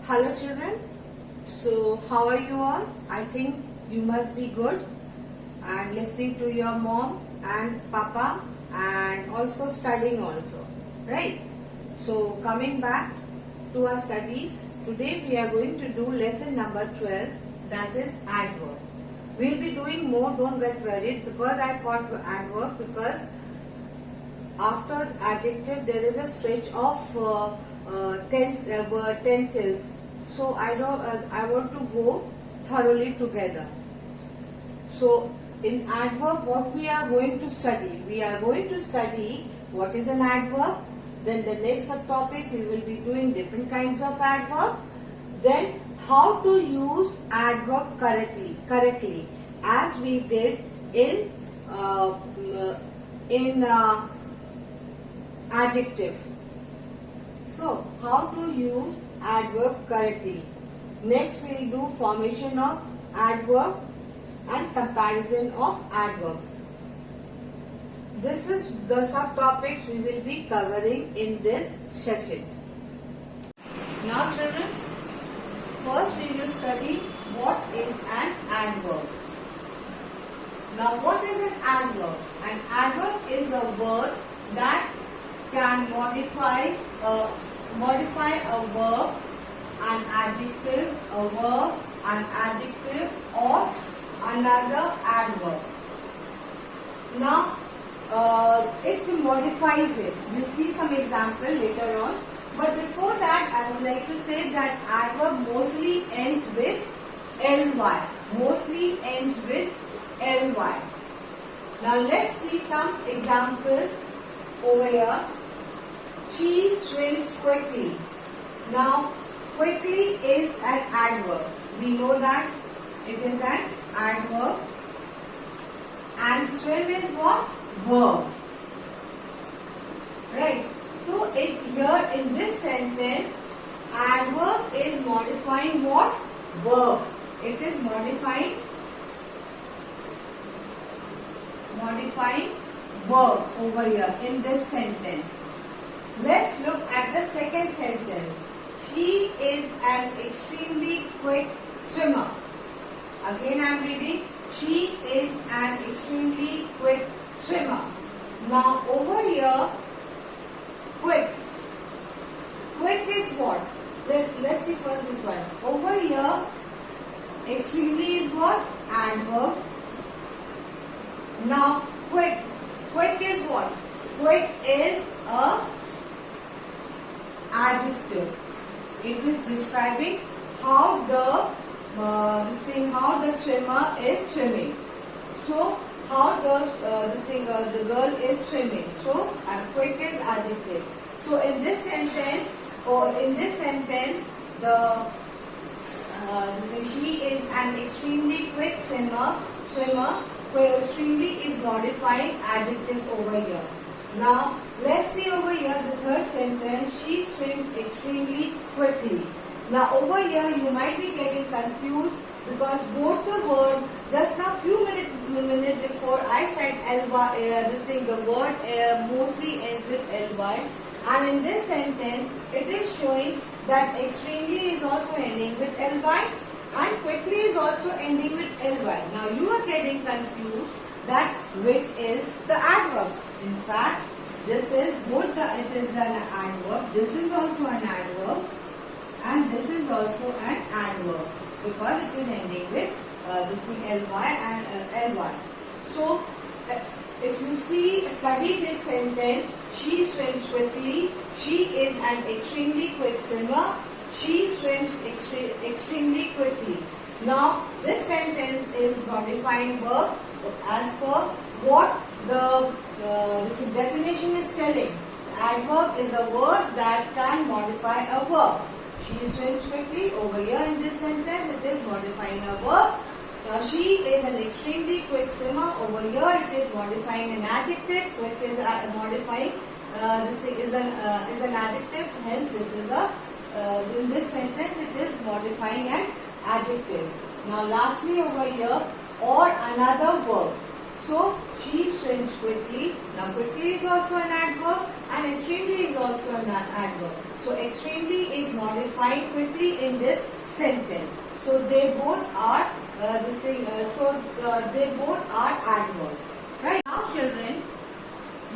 Hello children, so how are you all? I think you must be good and listening to your mom and papa and also studying also, right? So coming back to our studies, today we are going to do lesson number 12, that is adverb. We'll be doing more, don't get worried, because I called adverb because after adjective there is a stretch of tenses. So I want to go thoroughly together. So in adverb, what we are going to study? We are going to study what is an adverb. Then the next subtopic we will be doing different kinds of adverb. Then how to use adverb correctly, as we did in adjective. So how to use adverb correctly. Next we will do formation of adverb and comparison of adverb. This is the subtopics we will be covering in this session. Now children, first we will study what is an adverb. Now what is an adverb? An adverb is a word that can modify a verb, an adjective, or another adverb. Now it modifies it. We'll see some example later on. But before that, I would like to say that adverb mostly ends with ly. Mostly ends with ly. Now let's see some examples over here. She swims quickly. Now, quickly is an adverb. We know that it is an adverb. And swim is what? Verb. Right. So, here in this sentence, adverb is modifying what? Verb. It is modifying verb over here in this sentence. Let's look at the second sentence. She is an extremely quick swimmer. Again I am reading. She is an extremely quick swimmer. Now over here, quick. Quick is what? Let's see first this one. Over here, extremely is what? Adverb. Now quick. Quick is what? Quick is a adjective. It is describing how the swimmer is swimming. So how the girl is swimming. So quick is adjective. So in this sentence, she is an extremely quick swimmer. Where extremely is modifying adjective over here. Now let's see over here the third sentence. She swims extremely quickly. Now over here you might be getting confused because both the word, just now few minutes before I said ly, the word mostly ends with ly, and in this sentence it is showing that extremely is also ending with ly and quickly is also ending with ly. Now you are getting confused that which is the adverb. In fact, this is both it is an adverb. This is also an adverb, and this is also an adverb because it is ending with ly and ly. So if you study this sentence, she swims quickly. She is an extremely quick swimmer. She swims extremely quickly. Now this sentence is modifying verb as per what the definition is telling. Adverb is a word that can modify a verb. She swims quickly. Over here in this sentence, it is modifying a verb. Now she is an extremely quick swimmer. Over here, it is modifying an adjective. Quick is modifying. This is an adjective. Hence, this is in this sentence, it is modifying an adjective. Now, lastly over here, or another verb. So, she swims quickly. Now, quickly is also an adverb and extremely is also an adverb. So extremely is modified quickly in this sentence. So they both are they both are adverb. Right now, children,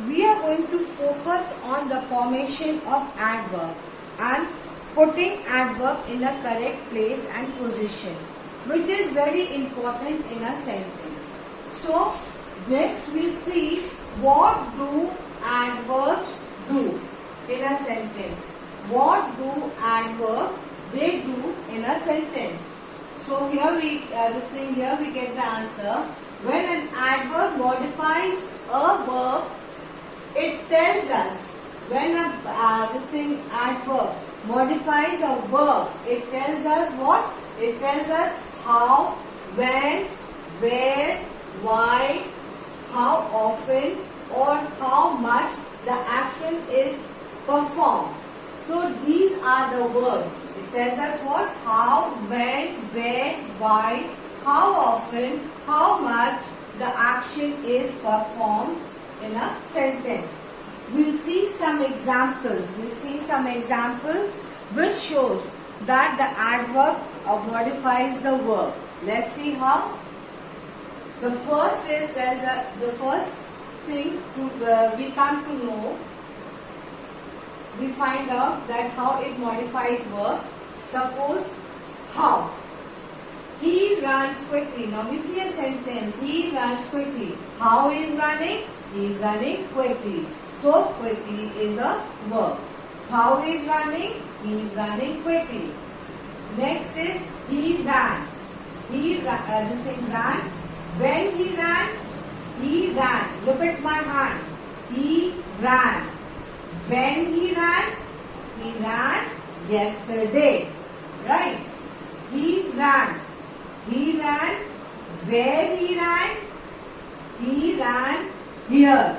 we are going to focus on the formation of adverb and putting adverb in a correct place and position, which is very important in a sentence. So next we'll see what do adverbs do in a sentence. What do adverb they do in a sentence? So here we here we get the answer. When an adverb modifies a verb, it tells us. When a adverb modifies a verb, it tells us what? It tells us how, when, where, why, how often, or how much the action is performed. So these are the words. It tells us what? How, when, where, why, how often, how much the action is performed in a sentence. We'll see some examples. Which shows that the adverb modifies the verb. Let's see how. The first thing we come to know. We find out that how it modifies verb. Suppose how. He runs quickly. Now we see a sentence. He runs quickly. How he is running? He is running quickly. So quickly is a verb. How he is running? He is running quickly. Next is he ran. Ran. When he ran? He ran. Look at my hand. He ran. When he ran? He ran yesterday. Right? He ran. He ran. Where he ran? He ran here.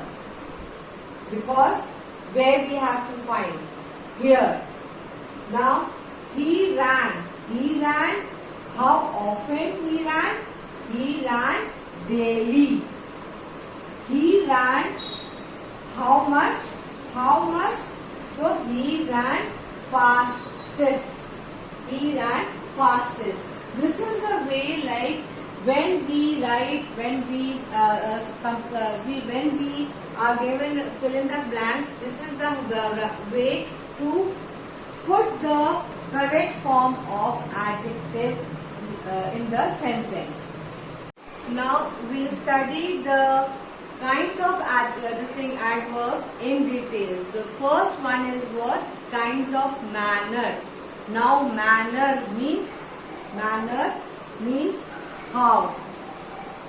Because where we have to find? Here. Now, he ran. He ran. How often he ran? He ran daily. He ran how much? How much? So, he ran fastest. He ran fastest. This is the way, like when we write, when we are given fill in the blanks. This is the way to put the correct form of adjective in the sentence. Now we'll study the kinds of adverb in details. The first one is what? Kinds of manner. Now manner means how,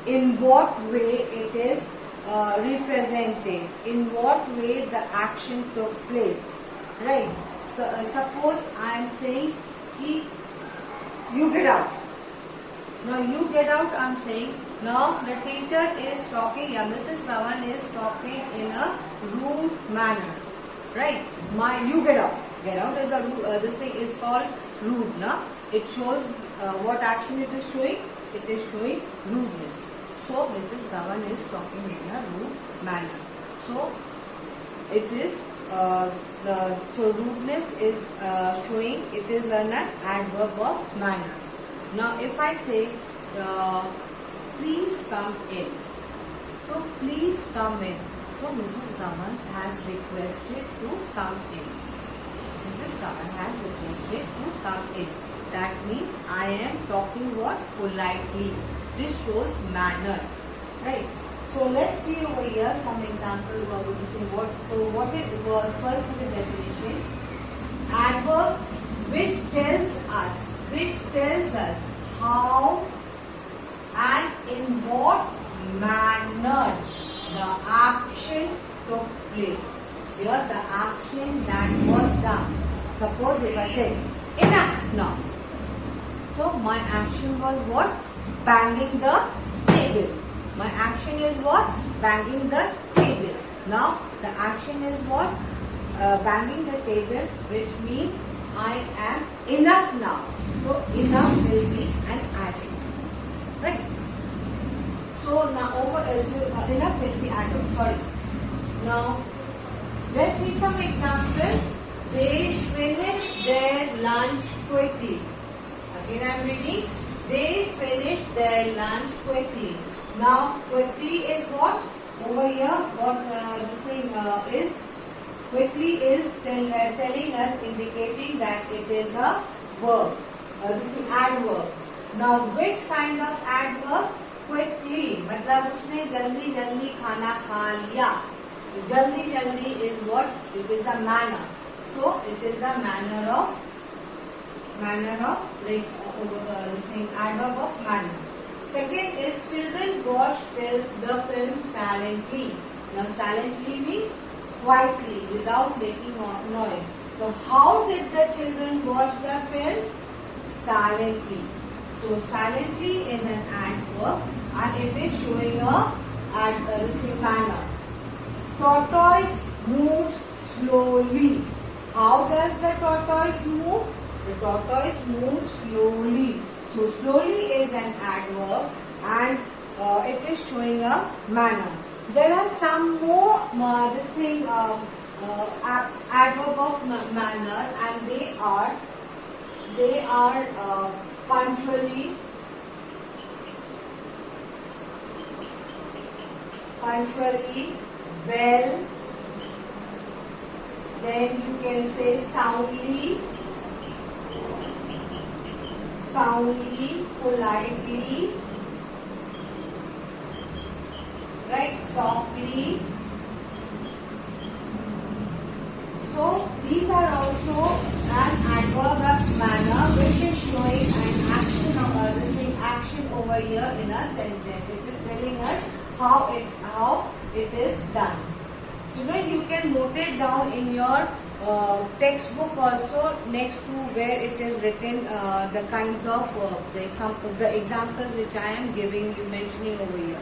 in what way it is representing, in what way the action took place, right? So suppose I am saying you get out. Now you get out, I am saying. Now the teacher is talking, Mrs. Dhawan is talking in a rude manner, right? You get out. Get out is a rude, this thing is called rude. Now it shows what action it is showing. It is showing rudeness. So Mrs. Dhawan is talking in a rude manner. So it is so rudeness is showing. It is an adverb of manner. Now if I say please come in. So please come in. So Mrs. Dhawan has requested to come in. Mrs. Dhawan has requested to come in. That means I am talking what? Politely. This shows manner. Right? So let's see over here some examples of what. So what it was, first is the definition. Adverb which tells us how and in what manner the action took place. Here the action that was done. Suppose if I say enough now. So my action was what? Banging the table. My action is what? Banging the table. Now the action is what? Banging the table, which means I am enough now. So enough will be an adjective. Right? So now enough will be adverb. Sorry. Now let's see some examples. They finished their lunch quickly. Again I am reading. They finished their lunch quickly. Now quickly is what? Over here what this thing is. Quickly is telling us, indicating that it is a verb. This is adverb. Now which kind of adverb? Quickly. मतलब उसने जल्दी जल्दी खाना खा लिया. जल्दी जल्दी is what? It is a manner. So it is a manner of like this thing, adverb of manner. Second is children watch the film silently. Now silently means quietly, without making noise. So how did the children watch the film? Silently. So silently is an adverb and it is showing a manner. Tortoise moves slowly. How does the tortoise move? The tortoise moves slowly. So slowly is an adverb and it is showing a manner. There are some more adverb of manner, and they are punctually, well. Then you can say soundly, politely, right, softly. So these are also an adverb of manner which is showing an action over here in a sentence. It is telling us how it is done. Children, you can note it down in your textbook also, next to where it is written the kinds of the examples which I am giving you, mentioning over here.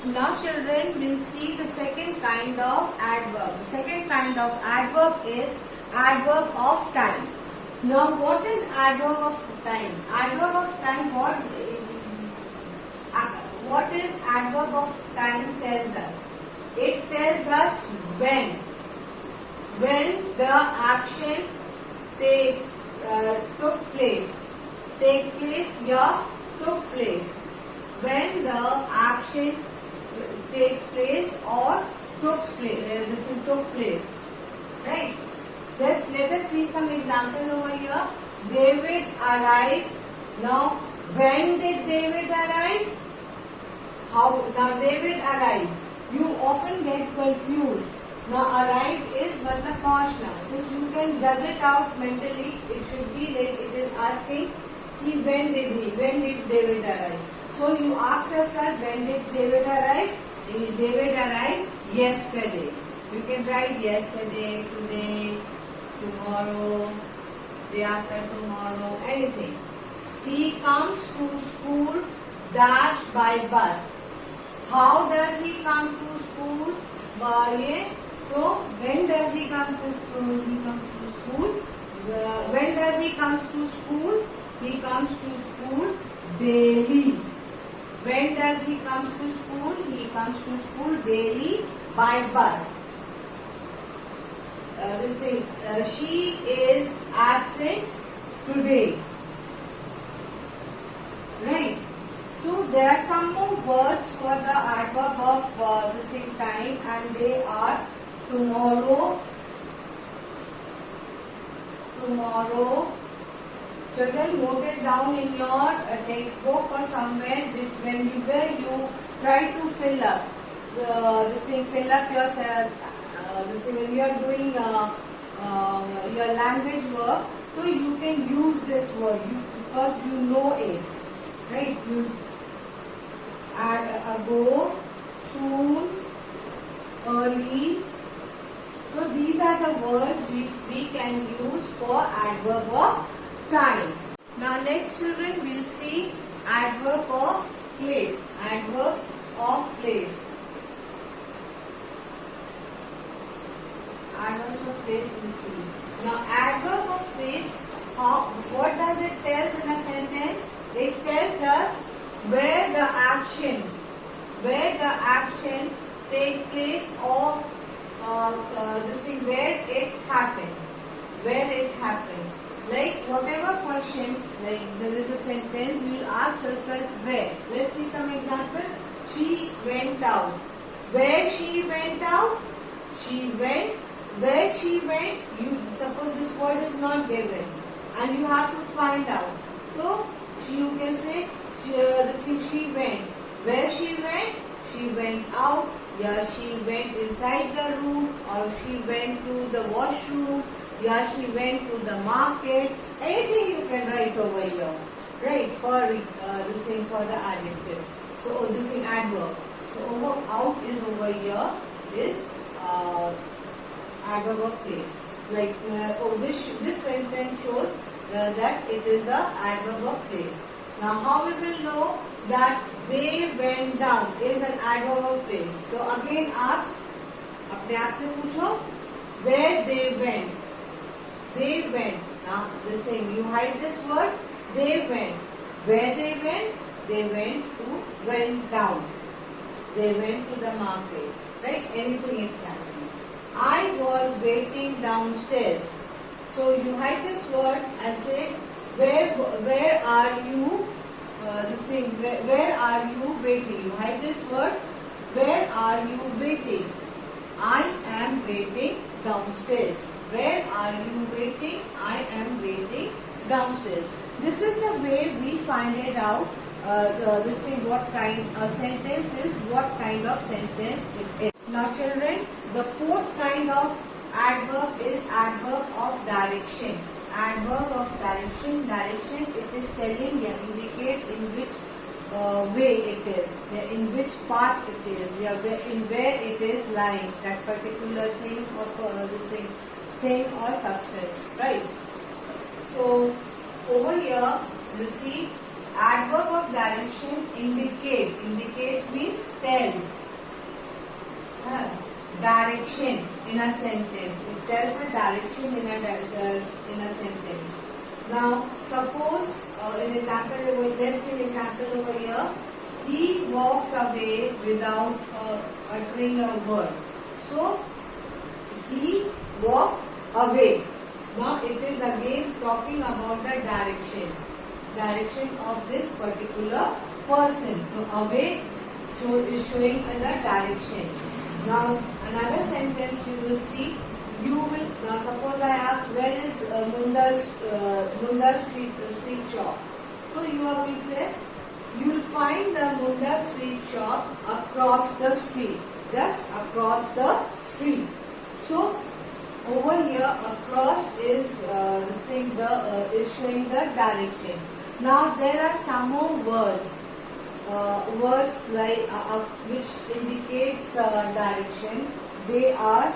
Now children will see the second kind of adverb. The second kind of adverb is adverb of time. Now what is adverb of time? Adverb of time, what is adverb of time tells us? It tells us when the action took place. Take place here, took place. When the action takes place or took place. Right? Just let us see some examples over here. David arrived. Now, when did David arrive? Now David arrived. You often get confused. Now arrived is matlab pahunchna. So you can judge it out mentally. It should be like it is asking when did David arrive? So you ask yourself, when did David arrive? David arrived yesterday. You can write yesterday, today, tomorrow, day after tomorrow, anything. He comes to school dash by bus. How does he come to school? So when does he come to school? When does he come to school? He comes to school daily. When does he come to school? He comes to school daily by bus. She is absent today. Right. So there are some more words for the adverb of the same time, and they are tomorrow. Children, note it down in your textbook or somewhere where you try to fill up fill up yourself. When you are doing your language work, so you can use this word because you know it, right? Ago, soon, early. So these are the words which we can use for adverb of time. Now next children will see adverb of place. Adverb of place. Adverb of place we'll see. Now adverb of place, what does it tell in a sentence? It tells us where the action take place or where it happened. where it happened. Like whatever question, like there is a sentence, you will ask yourself where. Let's see some example. She went out. Where she went out? She went. Where she went? You suppose this word is not given, and you have to find out. So you can say she went. Where she went? She went out. Yeah, she went inside the room, or she went to the washroom. Yeah, she went to the market. Anything you can write over here, right? For this thing, for the adjective. So this thing, adverb. So over out is over here is adverb of place. Like this sentence shows that it is the adverb of place. Now how we will know that they went down is an adverb of place? So again ask, अपने आप से पूछो, where they went. They went. Now this thing, you hide this word. They went. Where they went? They went down. They went to the market. Right? Anything it can be. I was waiting downstairs. So you hide this word and say, where are you? Where are you waiting? You hide this word. Where are you waiting? I am waiting downstairs. Where are you waiting? I am waiting downstairs. This is the way we find it out. What kind of sentence is, what kind of sentence it is. Now children, the fourth kind of adverb is adverb of direction. Adverb of direction. Direction, it is telling, indicate in which way it is, in which part it is, in where it is lying, that particular thing or thing or substance, right? So over here you see adverb of direction indicate. Indicates means tells. Direction in a sentence. It tells the direction in a sentence. Now suppose an example, let's say an example over here. He walked away without uttering a word. So he walked away. Now it is again talking about the direction of this particular person. So away is showing in the direction. Now another sentence you will see. Now suppose I ask, where is Munda's street shop? So you are going to say, you will find the Munda street shop across the street, just across the street. So over here across is is showing the direction. Now there are some more words. Words like which indicates direction. They are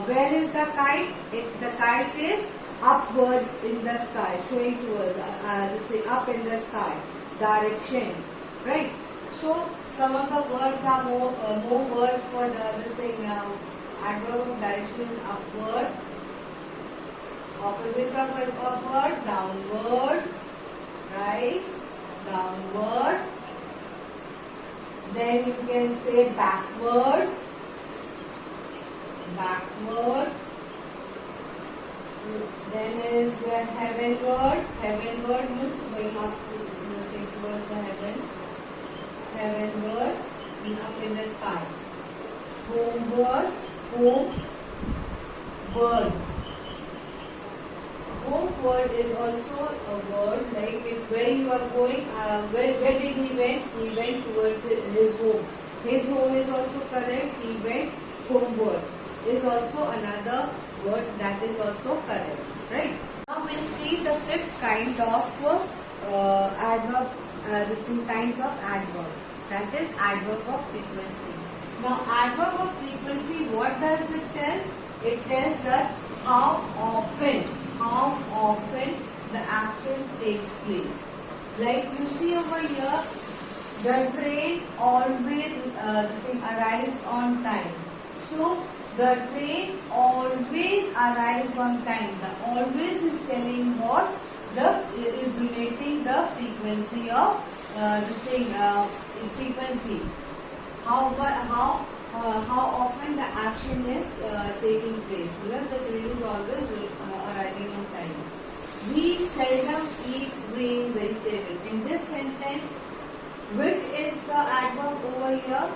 where is the kite? The kite is upwards in the sky, showing towards up in the sky. Direction, right? So some of the words are more words for this thing now. Adverb of direction is upward. Opposite of upward, downward, right? Downward. Then you can say backward. Backward. Then is heavenward. Heavenward means going up towards the heaven. Heavenward, up in the sky. Homeward. Home. Word. Homeward is also a word, like where you are going. Where did he went? He went towards his home. His home is also correct. He went homeward. Is also another word that is also correct, right? Now we'll see the fifth kind of adverb, kinds of adverb. That is adverb of frequency. Now adverb of frequency, what does it tell? It tells that how often the action takes place. Like you see over here, the train always arrives on time. So the train always arrives on time. The always is telling what? Is denoting the frequency of frequency. How how often the action is taking place. The train is always arriving on time. We seldom eat green vegetable. In this sentence, which is the adverb over here?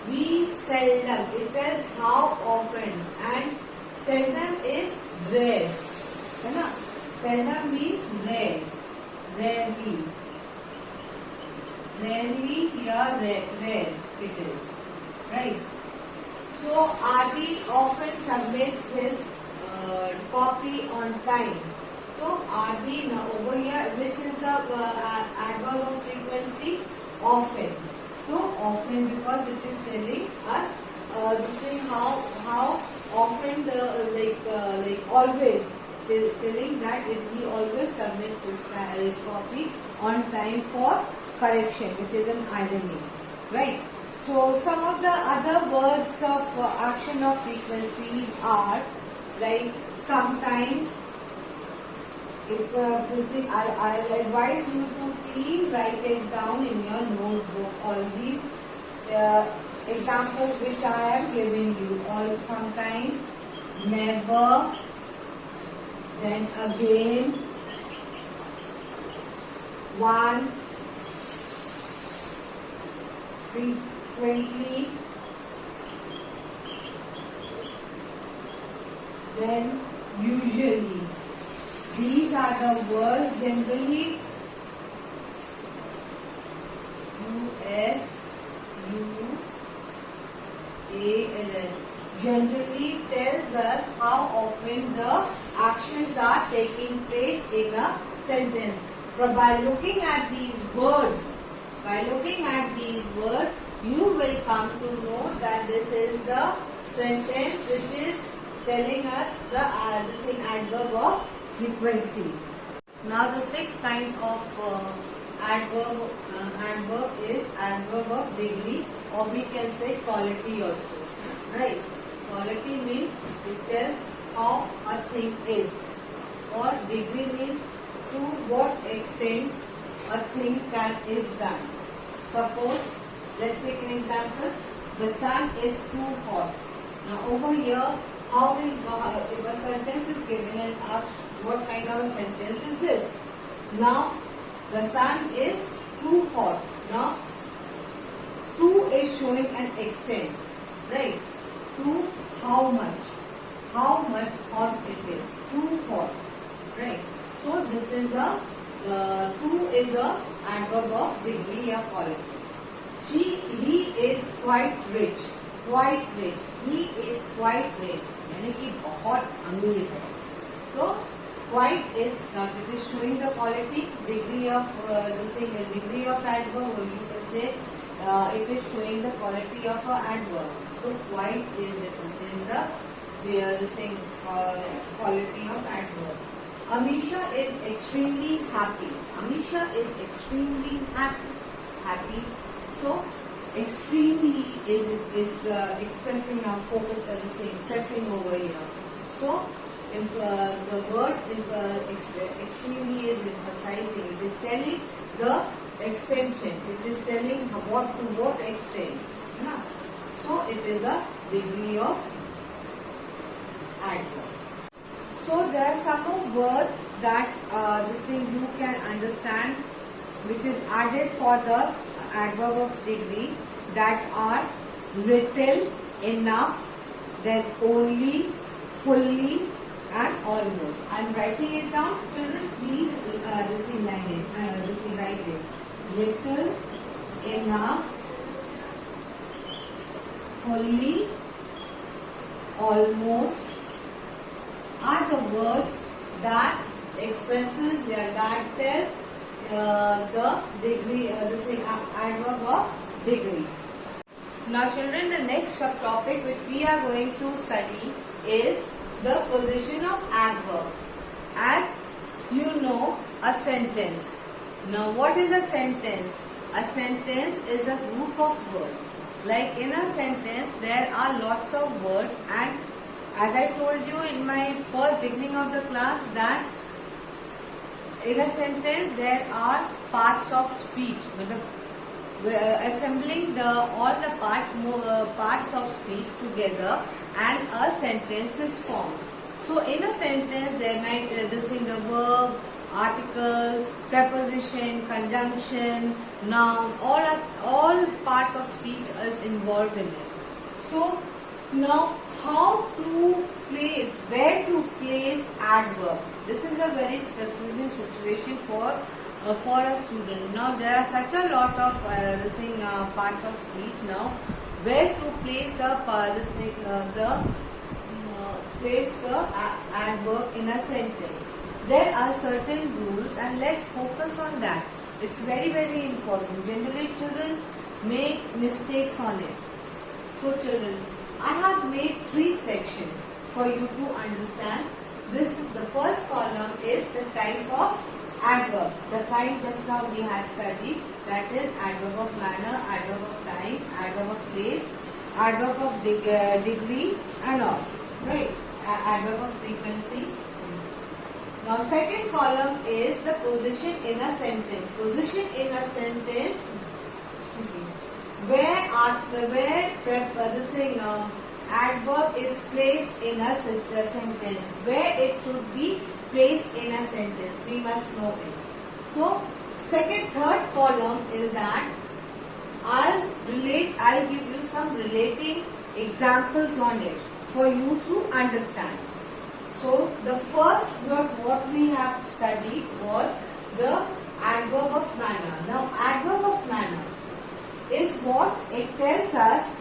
We seldom. It is how often, and seldom is rare. Seldom means rare. Rarely. Rarely here rare it is. Right. So Adi often submits his copy on time. So Adi now over here, which is the adverb of frequency? Often. So often, because it is telling us this thing how often like always telling that he always submits his copy on time for correction, which is an irony, right? So some of the other words of action of frequencies are like sometimes. If this thing, I advise you to please write it down in your notebook. All these examples which I am giving you. All sometimes, never, then again, once, frequently, then usually. These are the words generally. U-S-U-A-L-L. Generally tells us how often the actions are taking place in a sentence. By looking at these words, you will come to know that this is the sentence which is telling us the adverb of frequency. Now the sixth kind of adverb is adverb of degree, or we can say quality also. Right? Quality means it tells how a thing is, or degree means to what extent a thing is done. Suppose, let's take an example. The sun is too hot. Now over here, how will if a sentence is given and asked what kind of a sentence is this? Now the sun is too hot. Now too is showing an extent, right? To how much hot it is. Too hot, right? So this is too is a adverb of degree or quality. He is quite rich. He is quite rich. यानी कि बहुत अमीर है. So quite is not, it is showing the quality, degree of degree of adverb, or you can say it is showing the quality of an adverb. So quite is the quality of adverb. Amisha is extremely happy. Happy. So extremely is expressing our focus at the same, stressing over here. So if the word extremely is emphasizing, it is telling the extension, it is telling to what extent. So it is a degree of adverb. So there are some more words that you can understand, which is added for the adverb of degree, that are little, enough, then only, fully, and almost. I am writing it down. Children, please write it. Little, enough, fully, almost are the words that expresses that tells the degree, adverb of degree. Now children, the next subtopic which we are going to study is the position of adverb. As you know, a sentence. Now what is a sentence? A sentence is a group of words. Like in a sentence, there are lots of words, and as I told you in my first beginning of the class, that in a sentence there are parts of speech. assembling all the parts of speech together, and a sentence is formed. So in a sentence there might the verb, article, preposition, conjunction, noun, all part of speech is involved in it. So now how to place, where to place adverb? This is a very confusing situation for a student. Now there are such a lot of parts of speech. Now where to place the adverb in a sentence? There are certain rules, and let's focus on that. It's very, very important. Generally children make mistakes on it. So children, I have made 3 sections for you to understand. The first column is the type of adverb. The kind just now we had studied, that is adverb of manner, adverb of time, adverb of place, adverb of degree and all. Right? Adverb of frequency. Now second column is the position in a sentence. Position in a sentence, adverb is placed in a sentence, where it should be placed in a sentence. We must know it. So third column is that I'll give you some relating examples on it for you to understand. So the first word what we have studied was the adverb of manner. Now adverb of manner is what it tells us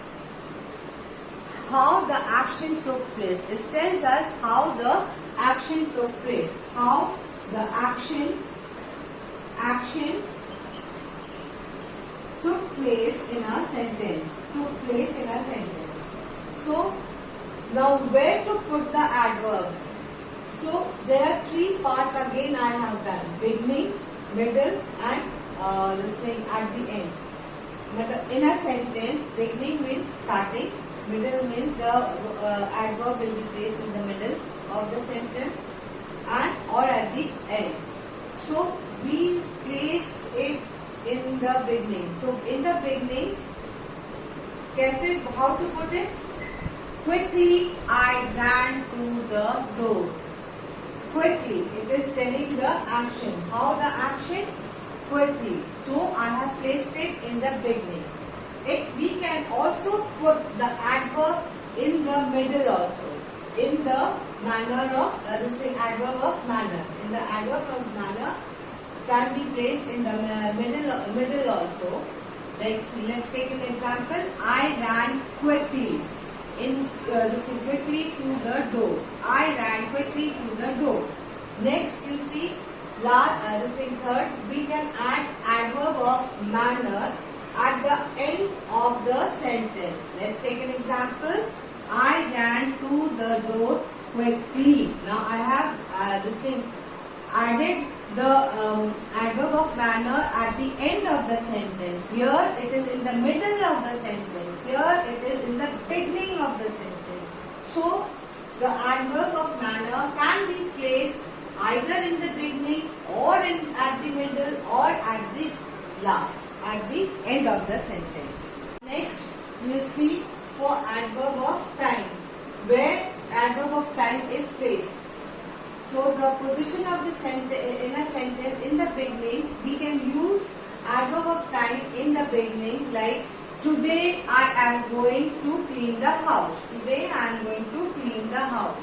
how the action took place. It tells us how the action took place. How the action took place in a sentence. So now where to put the adverb? So there are 3 parts again I have done. Beginning, middle and at the end. In a sentence, beginning means starting, middle means the adverb will be placed in the middle of the sentence and or at the end. So we place it in the beginning. So in the beginning, how to put it? Quickly I ran to the door. Quickly, it is telling the action. How the action? Quickly. So I have placed it in the beginning. We can also put the adverb in the middle also. In the manner of adverb of manner. In the adverb of manner can be placed in the middle also. Let's take an example. I ran quickly. Quickly to the door. I ran quickly to the door. Next, you see, third, we can add adverb of manner at the end of the sentence. Let's take an example. I ran to the door quickly. Now I have added the adverb of manner at the end of the sentence. Here it is in the middle of the sentence. Here it is in the beginning of the sentence. So the adverb of manner can be placed either in the beginning or at the middle or at the last, at the end of the sentence. Next we will see for adverb of time, where adverb of time is placed. So the position of the sentence in a sentence in the beginning, we can use adverb of time in the beginning, like today I am going to clean the house. Today I am going to clean the house.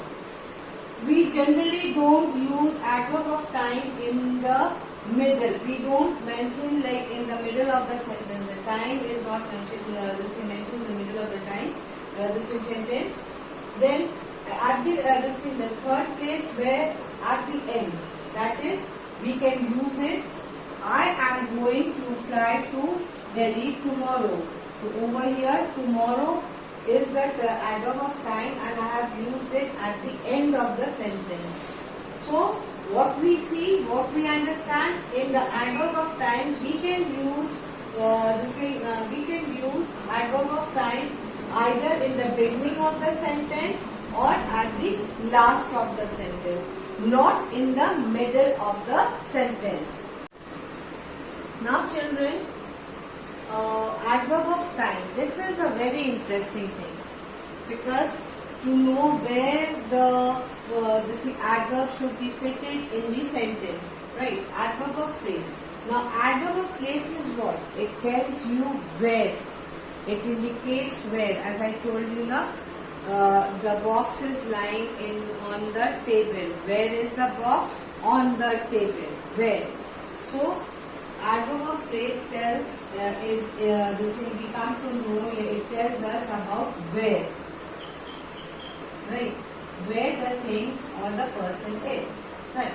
We generally don't use adverb of time in the middle. We don't mention like in the middle of the sentence. The time is not mentioned. This is mentioned in the middle of the time. This is sentence. Then at the third place, where at the end, that is we can use it. I am going to fly to Delhi tomorrow. So over here, tomorrow is the adverb of time, and I have used it at the end of the sentence. So what we see, what we understand in the adverb of time, we can use adverb of time either in the beginning of the sentence or at the last of the sentence, not in the middle of the sentence. Now children, interesting thing, because to know where this adverb should be fitted in the sentence, right? Adverb of place. Now adverb of place is what? It tells you where. It indicates where. As I told you now, the box is lying on the table. Where is the box? On the table. Where? So adverb of place tells this thing we come to know. It tells us about where. Right, where the thing or the person is. Right.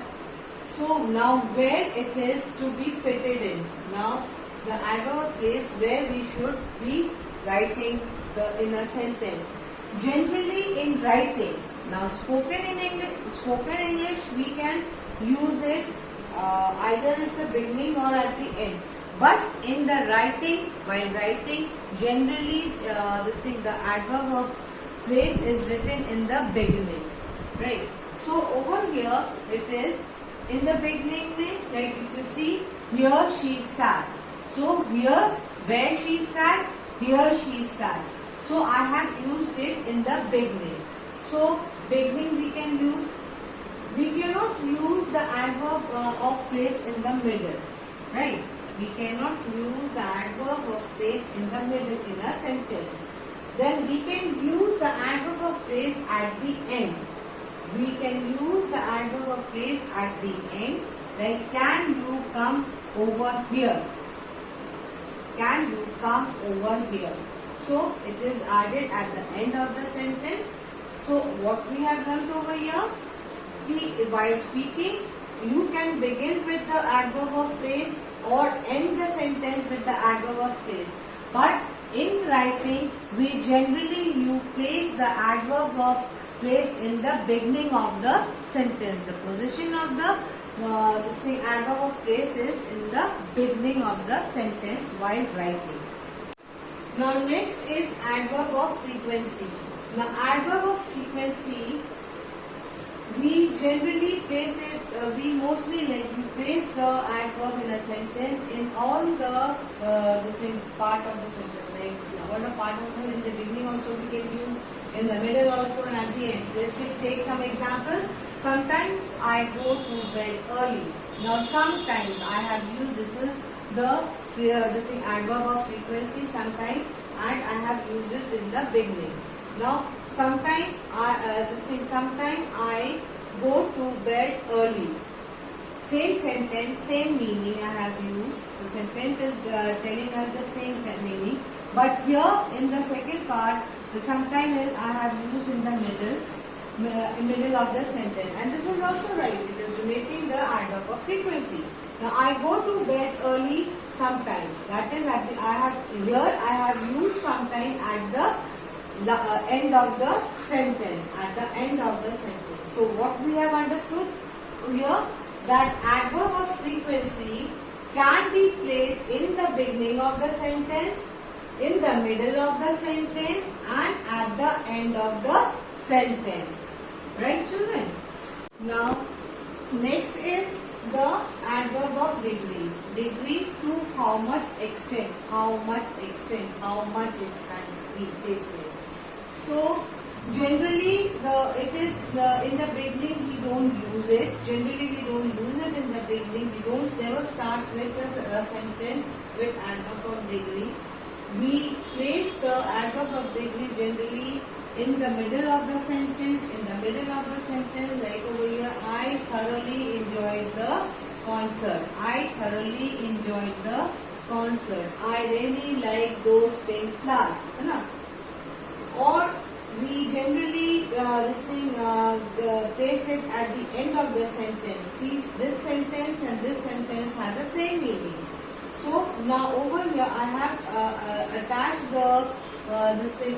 So now where it is to be fitted in. Now the adverb of place where we should be writing in a sentence. Generally in writing. Now spoken English we can use it either at the beginning or at the end. But in the writing, while writing, generally the adverb of place is written in the beginning, right? So over here it is in the beginning, like if you see here she sat. So here where she sat, here she sat. So I have used it in the beginning. So beginning we can use. We cannot use the adverb of place in the middle, right? We cannot use the adverb of place in the middle in a sentence. Then we can use the adverb of place at the end. We can use the adverb of place at the end. Like, can you come over here? Can you come over here? So it is added at the end of the sentence. So what we have learnt over here? While speaking, you can begin with the adverb of place or end the sentence with the adverb of place. But in writing, we generally place the adverb of place in the beginning of the sentence. The position of the adverb of place is in the beginning of the sentence while writing. Now next is adverb of frequency. Now adverb of frequency, we generally place it, we place the adverb in a sentence in all the same part of the sentence. Like all the part of the in the beginning also we can use, in the middle also, and at the end. Let's take some example. Sometimes I go to bed early. Now sometimes I have used, this is the adverb of frequency, sometimes, and I have used it in the beginning. Now sometimes I go to bed early. Same sentence, same meaning I have used. The sentence is telling us the same meaning. But here in the second part, the sometimes I have used in the middle of the sentence. And this is also right. It is relating the adverb of frequency. Now I go to bed early sometimes. That is at I have used sometime at the end of the sentence. At the end of the sentence. So what we have understood here, that adverb of frequency can be placed in the beginning of the sentence, in the middle of the sentence, and at the end of the sentence. Right, children? Now, next is the adverb of degree. Degree to how much extent, how much it can be take place. So, generally, it is in the beginning we don't use it. Generally, we don't use it in the beginning. We don't never start with a sentence with adverb of degree. We place the adverb of degree generally in the middle of the sentence. In the middle of the sentence, like over here, I thoroughly enjoyed the concert. I thoroughly enjoyed the concert. I really like those pink flowers. Or we generally place it at the end of the sentence. See, this sentence and this sentence has the same meaning. So now over here I have attached the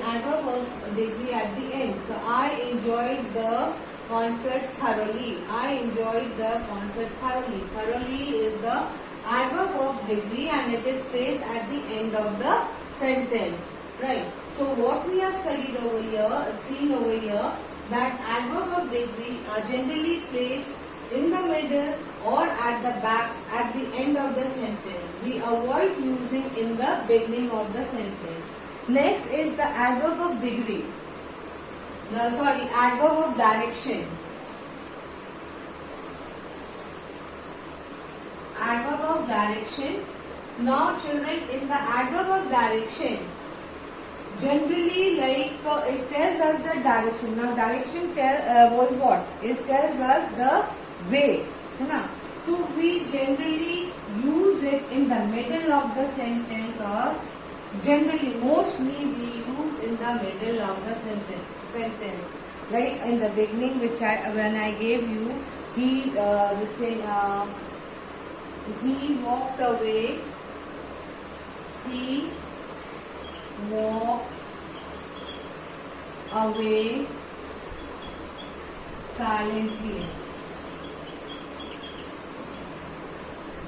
adverb of degree at the end. So I enjoyed the concert thoroughly. I enjoyed the concert thoroughly. Thoroughly is the adverb of degree and it is placed at the end of the sentence. Right. So what we have studied over here, seen over here, that adverb of degree are generally placed in the middle or at the back, at the end of the sentence. We avoid using in the beginning of the sentence. Next is the adverb of degree. No, sorry, adverb of direction. Adverb of direction. Now children, in the adverb of direction, generally it tells us the direction. Now direction was what? It tells us the way. So we generally use it in the middle of the sentence, or generally, mostly we use in the middle of the sentence. Like in the beginning, when I gave you, he walked away. He walked away silently.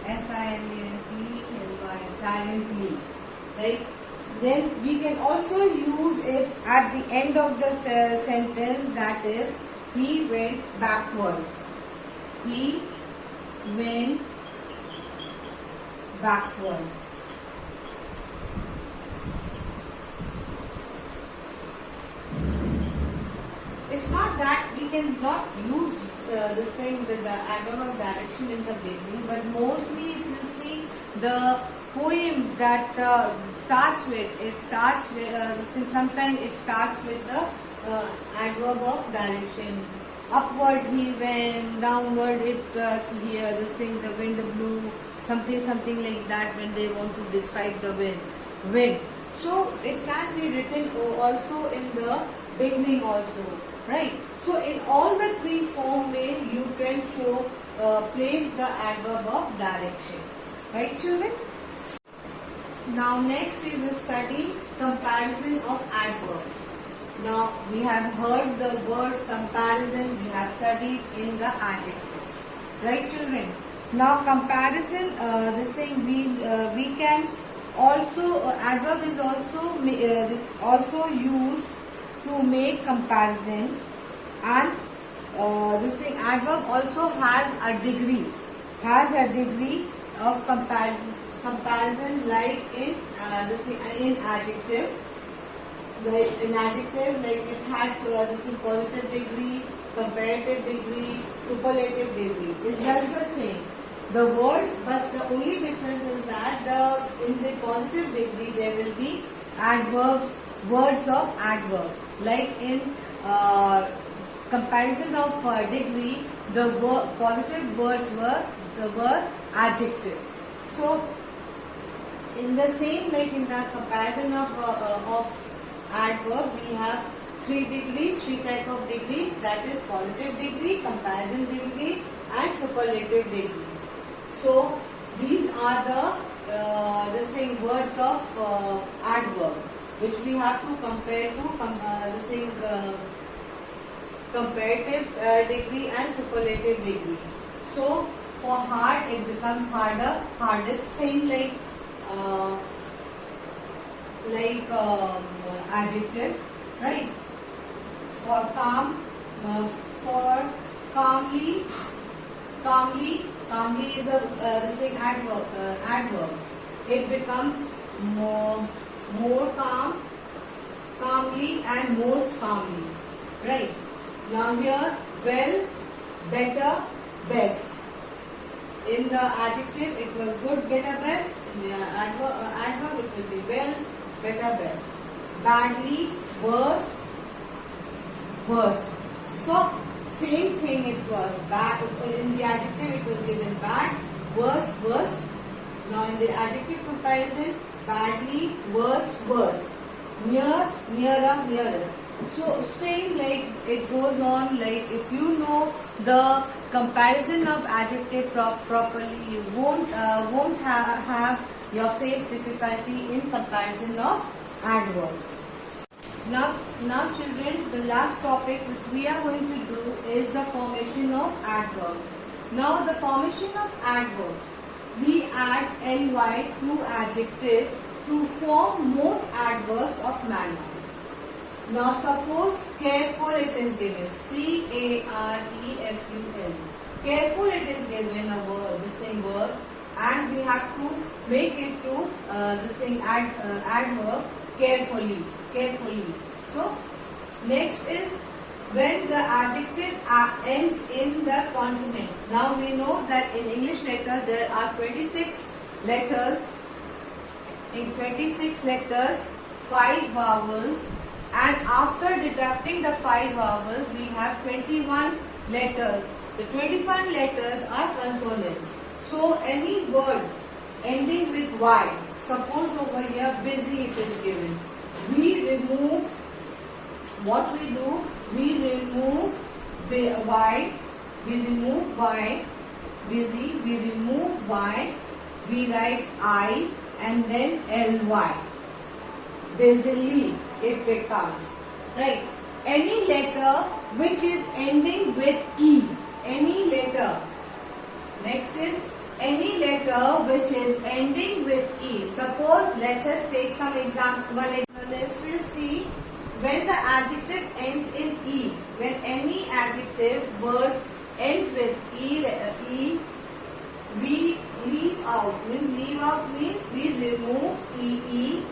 S-I-L-E-N-T-L-Y, silently. Right? Then we can also use it at the end of the sentence, that is, he went backward. He went backward. It's not that we cannot use this thing with the adverb of direction in the beginning, but mostly if you see the poem that sometimes it starts with the adverb of direction. Upward he went, downward the wind blew, something like that, when they want to describe the wind. So it can be written also in the beginning also, right? So in all the three form way you can place the adverb of direction, right children? Now next we will study comparison of adverbs. Now we have heard the word comparison, we have studied in the adjective, right children? Now comparison, we can also adverb is also used to make comparison, and adverb also has a degree of comparison, like in adjective. In adjective, like it has positive degree, comparative degree, superlative degree. It's just the same. The word, but the only difference is that in the positive degree there will be adverbs, words of adverbs. Like in comparison of degree, the positive words were adjective. So in the same, like in the comparison of adverb, we have three type of degrees, that is positive degree, comparison degree, and superlative degree. So these are the words of adverb, which we have to compare to comparative degree and superlative degree. So for hard, it becomes hardest, same like adjective, right? For calm, for calmly is a adverb. It becomes more calm, calmly, and most calmly, right? Now here, well, better, best. In the adjective, it was good, better, best. In the adverb, it will be well, better, best. Badly, worse, worst. So same thing it was. Bad in the adjective, it was given bad, worse, worst. Now in the adjective comparison, badly, worse, worst. Near, nearer, nearest. So same, like it goes on, like if you know the comparison of adjective properly, you won't have your face difficulty in comparison of adverb. Now children, the last topic which we are going to do is the formation of adverbs. Now the formation of adverbs, we add ly to adjective to form most adverbs of manner. Now suppose careful it is given, careful. Careful it is given a word, this same word, and we have to make it to adverb. carefully, carefully. So next is when the adjective ends in the consonant. Now we know that in English letters there are 26 letters. In 26 letters, 5 vowels, and after deducting the 5 vowels, we have 21 letters. The 21 letters are consonants. So any word ending with Y, suppose over here busy it is given. We remove, what we do, we remove Y, busy, we remove Y, we write I and then ly. Busily it becomes, right? Any letter which is ending with E, any letter. Next is any letter which is ending with E. Suppose, let us take some example. One example is, we'll see when the adjective ends in E. When any adjective word ends with E, we leave out. When leave out means we remove EE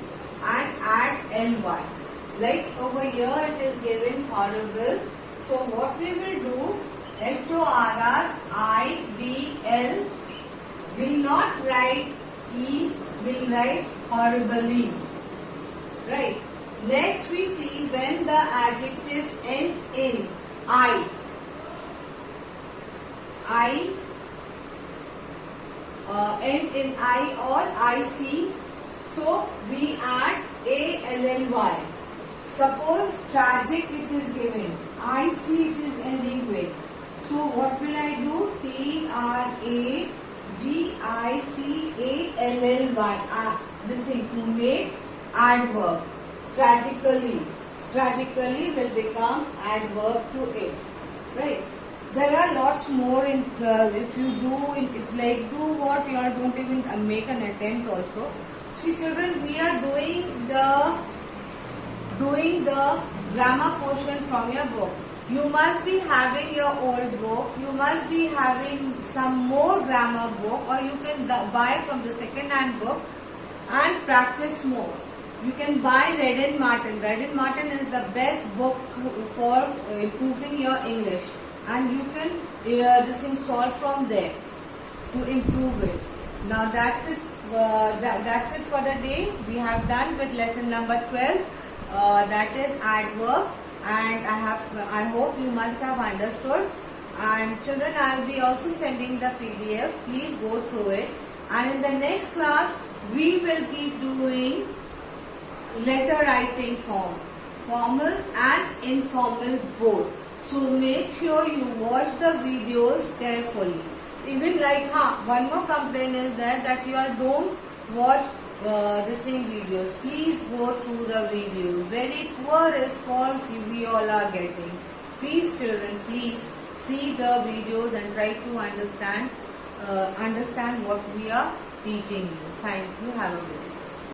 and add ly. Like over here it is given horrible. So what we will do, HORRIBL, will not write E, will write horribly. Right. Next we see when the adjective ends in I ends in I or IC, so we add ALLY. Suppose tragic it is given, IC it is ending with. So what will I do? TRAGICALLY. This thing to make adverb. Tragically will become adverb to it. Right. There are lots more in if you do like do what you all don't even make an attempt also. See children, we are doing the grammar portion from your book. You must be having your old book. You must be having some more grammar book, or you can buy from the second-hand book and practice more. You can buy Red & Martin. Red & Martin is the best book for improving your English, and you can solve from there to improve it. Now that's it. That's it for the day. We have done with lesson number 12. That is adverb, and I hope you must have understood. And children, I will be also sending the PDF. Please go through it. And in the next class, we will be doing letter writing form, formal and informal both. So make sure you watch the videos carefully. Even like one more complaint is that you all don't watch the same videos. Please go through the videos. Very poor response we all are getting. Please children, please see the videos and try to understand what we are teaching you. Thank you. Have a good day.